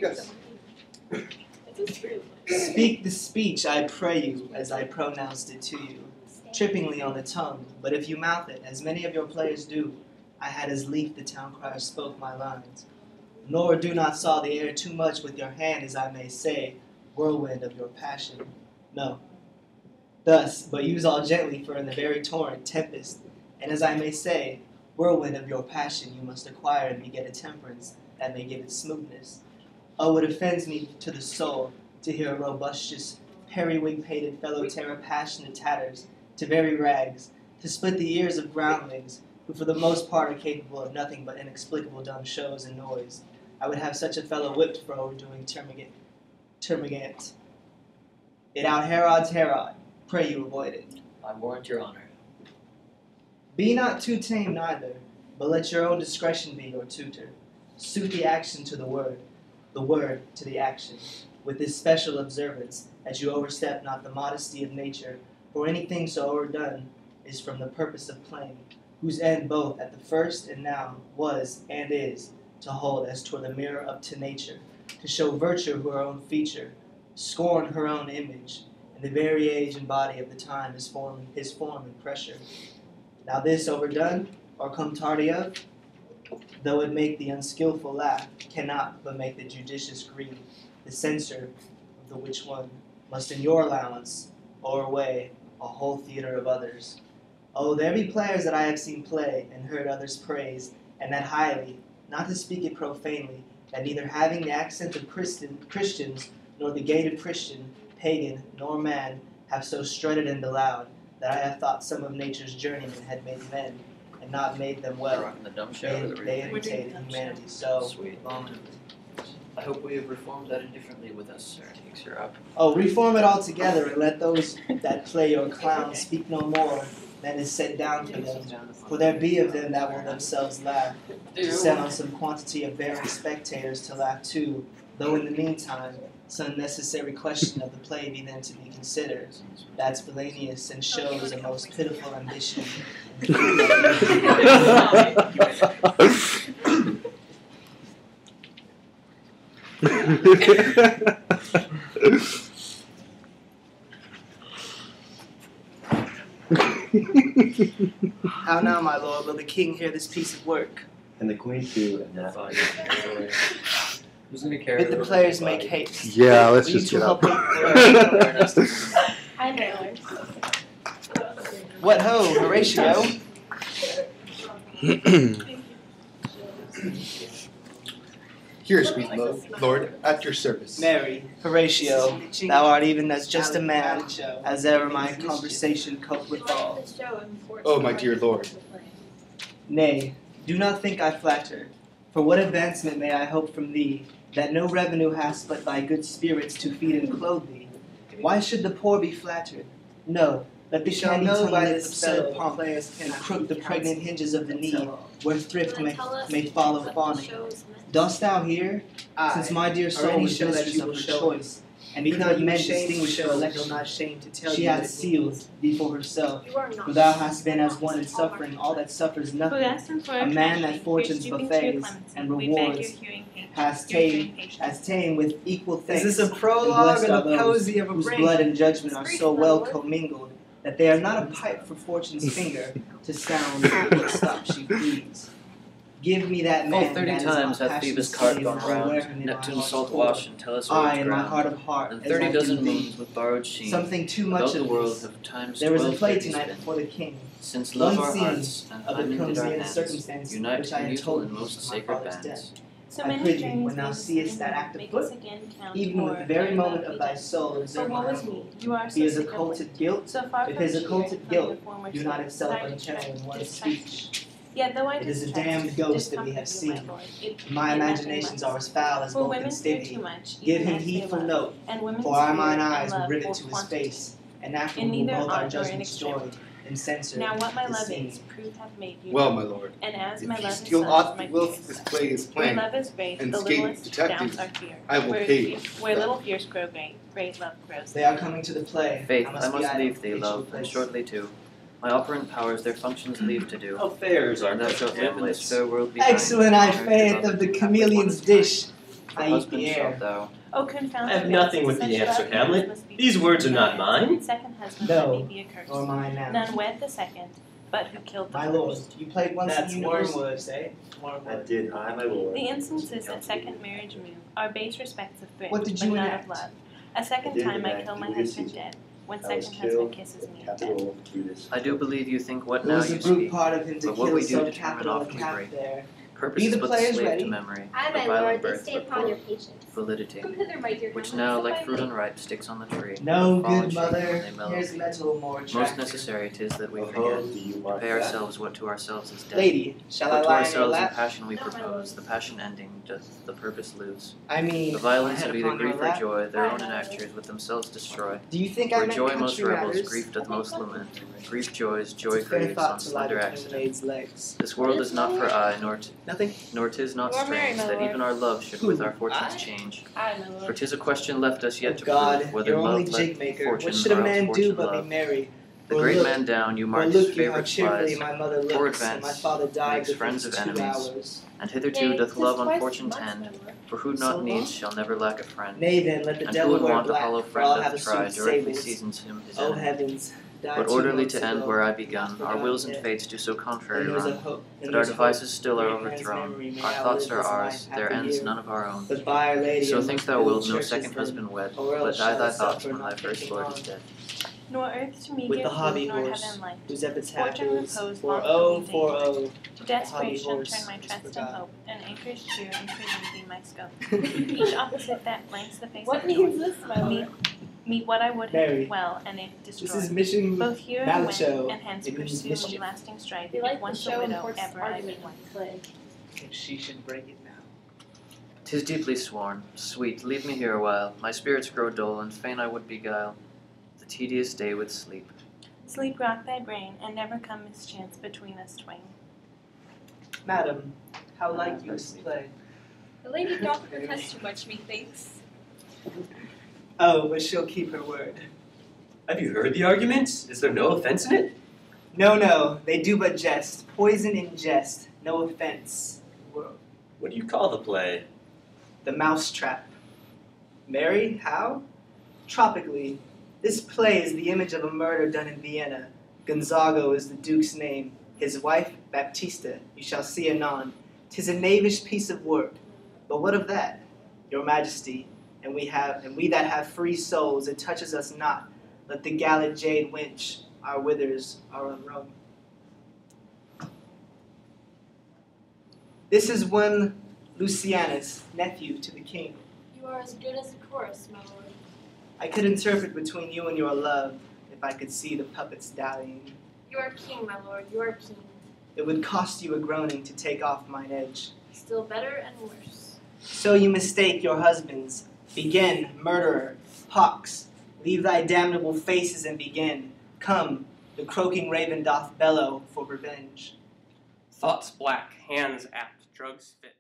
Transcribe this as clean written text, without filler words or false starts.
Yes. Speak the speech, I pray you, as I pronounced it to you, trippingly on the tongue, but if you mouth it, as many of your players do, I had as lief the town crier spoke my lines. Nor do not saw the air too much with your hand, as I may say, whirlwind of your passion. No. Thus, but use all gently, for in the very torrent, tempest, and as I may say, whirlwind of your passion, you must acquire and beget a temperance that may give it smoothness. Oh, it offends me to the soul to hear a robustious, periwig-pated fellow tear a passion to tatters, to very rags, to split the ears of groundlings, who for the most part are capable of nothing but inexplicable dumb shows and noise. I would have such a fellow whipped for overdoing termagant. It out Herod's Herod. Pray you avoid it. I warrant your honor. Be not too tame neither, but let your own discretion be your tutor. Suit the action to the word to the action, with this special observance, that you overstep not the modesty of nature, for anything so overdone is from the purpose of playing, whose end both at the first and now was and is, to hold as toward the mirror up to nature, to show virtue her own feature, scorn her own image, and the very age and body of the time his form and pressure. Now this overdone, or come tardy of, though it make the unskilful laugh, cannot but make the judicious grieve, the censor of the which one must in your allowance o'erweigh a whole theatre of others. Oh, there be players that I have seen play, and heard others praise, and that highly, not to speak it profanely, that neither having the accent of Christians, nor the gait of Christian, pagan, nor man, have so strutted and bellowed, that I have thought some of nature's journeymen had made men, and not made them well. The dumb show. They imitated humanity so Sweet. abominably. I hope we have reformed that indifferently with us, sir. Takes her up. Oh, reform it altogether, and let those that play your clown speak no more than is set down for them. For there be of them that will themselves laugh, set on some quantity of bearing spectators to laugh too, though in the meantime some necessary question of the play be then to be considered. That's villainous and shows a most pitiful ambition. How now, my lord, will the king hear this piece of work? And the queen too, and that. Who's gonna carry Bid the players make haste. Yeah, let's Will you just two get help up. me? Hi there. What ho, Horatio? Here, sweet lord, at your service. Mary, Horatio, thou art even as just a man as ever my conversation cope withal. Oh, my dear lord. Nay, do not think I flatter. For what advancement may I hope from thee, that no revenue hast but thy good spirits to feed and clothe thee? Why should the poor be flattered? No, let the candy tongue by this absurd pomp and crook the pregnant hinges of the knee, where thrift may follow fawning. Dost thou hear? Since my dear soul is mistress of her choice, and because men distinguish her election, she hath sealed thee for herself, for thou hast been as one in suffering all that suffers nothing, a man that fortune's buffets and rewards has ta'en with equal thanks. Is this a prologue or the posy of a whose brain? blood and judgment are so well commingled that they are not a pipe for fortune's finger to sound what stop she pleads. Give me that man. Full 30 times hath Phoebus' cart gone round, Neptune's salt wash and Tellus' I, road in my drowned, heart of heart, and as 30 I dozen do thee. moons with borrowed sheen, Something too much about the of world this. have times There was a 12 play 30 tonight spent. before the king. Since love One our scene hearts, and of the Hymen did our clumsy hands, circumstance unite which I in had mutual told and you most of my sacred father's bands. death. So I many prithee, journeys when thou make seest that us act make afoot, us again count even with more the very than moment love of we thy did. soul, For observe woe my is me, you are so He is sick of occulted it. guilt. So far If from his cheer occulted from guilt your former do state, not himself that I unchannel in distrust- one distrust speech. Yet though I It is a distrust, damned ghost that we discomfort have you, my seen. lord, it My be nothing imaginations less. are as foul as For Vulcan women fear too Stevie. much, Give even him as they heedful love, note, and women's for our fear mine and eyes love were riveted will to his quantity. face, and after In will neither both our art nor in judgments joy extremity. and censor Now what my the love scene. is, proof hath made you. Well, my lord, And as if my you love steal is such, aught my whilst fears. this play is Where playing, love is great, and the escape littlest detectives, doubts are fear. I will Where, pay you. where little fears grow great, great love grows. They are coming to the play. Faith, I I must be idle. leave thee, Take love, your and place. shortly too. My operant powers their functions leave to do. Affairs are And thou shalt live in this fair world behind. Excellent, I Character, faith, love, of the and chameleon's happily dish. For I eat husband the shalt air. thou. Oh, confound I have the nothing race, with the such answer, love Hamlet. must be These words are not mine. Second husband No, that may be accursed. Or mine now. None wed the second, but who killed the My first. lord, you played once That's in the universe. Wormwood, eh? I Wormwood. did, my lord. The instances that second marriage move are base respects of thrift, What did but you not enact? of love. A second did time I enact kill my Julius husband Caesar. dead, when I was second killed husband kisses in me the dead. capital of Judas. I do believe you think what It now was you the brute speak. part of him to But what kill we do so determine capital a often cap break. there. Purpose Be is the but the players slave ready? to memory, Aye, the my violent lord, birth they stay but upon your poor patience. validity, Come hither, my dear which Hamlet, now, sit like by fruit me. unripe, sticks on the tree. No, Fall and good shake when mother. they mellow. Here's metal more Most attractive. necessary 'tis that we Oh, forget, do you to mark pay that? ourselves what to ourselves is debt. Lady, shall But I to lie in your ourselves in lap? passion we No, my propose, the passion ending doth the purpose lose. I mean, The violence my head of either upon your grief or lap? joy, their own I know. enactures with themselves destroy. Do you think I Where meant joy country most rebels, matters? grief doth most lament. Grief joys, joy It's a fair grieves thought on to lie slender between accident. maid's legs. This world is not for aye, Nothing? nor 'tis not You are merry, strange my that lord. even our love should Who? with our fortunes I? change. Aye, my For lord. 'tis a question left us yet Oh to God, prove whether you're only love jig let maker. fortune What should a or man fortune do but love. be merry? The Or great look, man down, you or mark his look you how favourite cheerfully flies, my mother poor looks, and my advance father died makes within friends of 2 enemies. hours. and hitherto Nay, doth 'tis love on twice fortune as much, tend. my lord. For who So not needs long? shall never lack a friend. Nay then, let the And who devil would wear want a black, hollow for friend I'll doth have a try, suit of directly sables. seasons him his Oh enemy. heavens, died But 2 orderly months to end ago. where I Not begun, our forgotten wills and yet. fates do so contrary And there's a run, hope. And that our there's a hope. devices still are Great man's overthrown. memory may Our outlive thoughts are his ours, life their half a ends year. none of our own. But by Our Lady, So I think must thou build wilt no churches second then, husband wed, or else let die shall thy I thoughts suffer when thy not first thinking lord on. is dead. Nor earth to me With give the hobby food, nor horse, heaven light. whose epitaph Fortune is repose 4-0, long 4-0. To desperation horse turn my is trust and forgot. hope, and anchors true and prison be my scope. Each opposite that blanks the face What of joy. means this, my Me, lord? me what I would Mary, have well, and it destroy. This is mission Both here and when, Malacho. and hence It means pursue mischief. lasting strife. They If like the once show a and widow, horse ever I be argument one. with clay. If she should break it now. 'Tis deeply sworn. Sweet, leave me here awhile. My spirits grow dull, and fain I would beguile the tedious day with sleep. Sleep rock thy brain, and never come mischance between us twain. Madam, how like you this play? The lady doth protest too much, methinks. Oh, but she'll keep her word. Have you heard the arguments? Is there no offense in it? No, no, they do but jest. Poison in jest. No offense. What do you call the play? The Mousetrap. Mary, how? Tropically. This play is the image of a murder done in Vienna. Gonzago is the duke's name. His wife, Baptista, you shall see anon. 'Tis a knavish piece of work. But what of that? Your Majesty, and we that have free souls, it touches us not. Let the gallant jade winch, our withers are unwrung. This is one Lucianus, nephew to the king. You are as good as a chorus, my lord. I could interpret between you and your love if I could see the puppets dallying. You are king, my lord, you are king. It would cost you a groaning to take off mine edge. Still better and worse. So you mistake your husbands. Begin, murderer, pox. Leave thy damnable faces and begin. Come, the croaking raven doth bellow for revenge. Thoughts black, hands apt, drugs fit.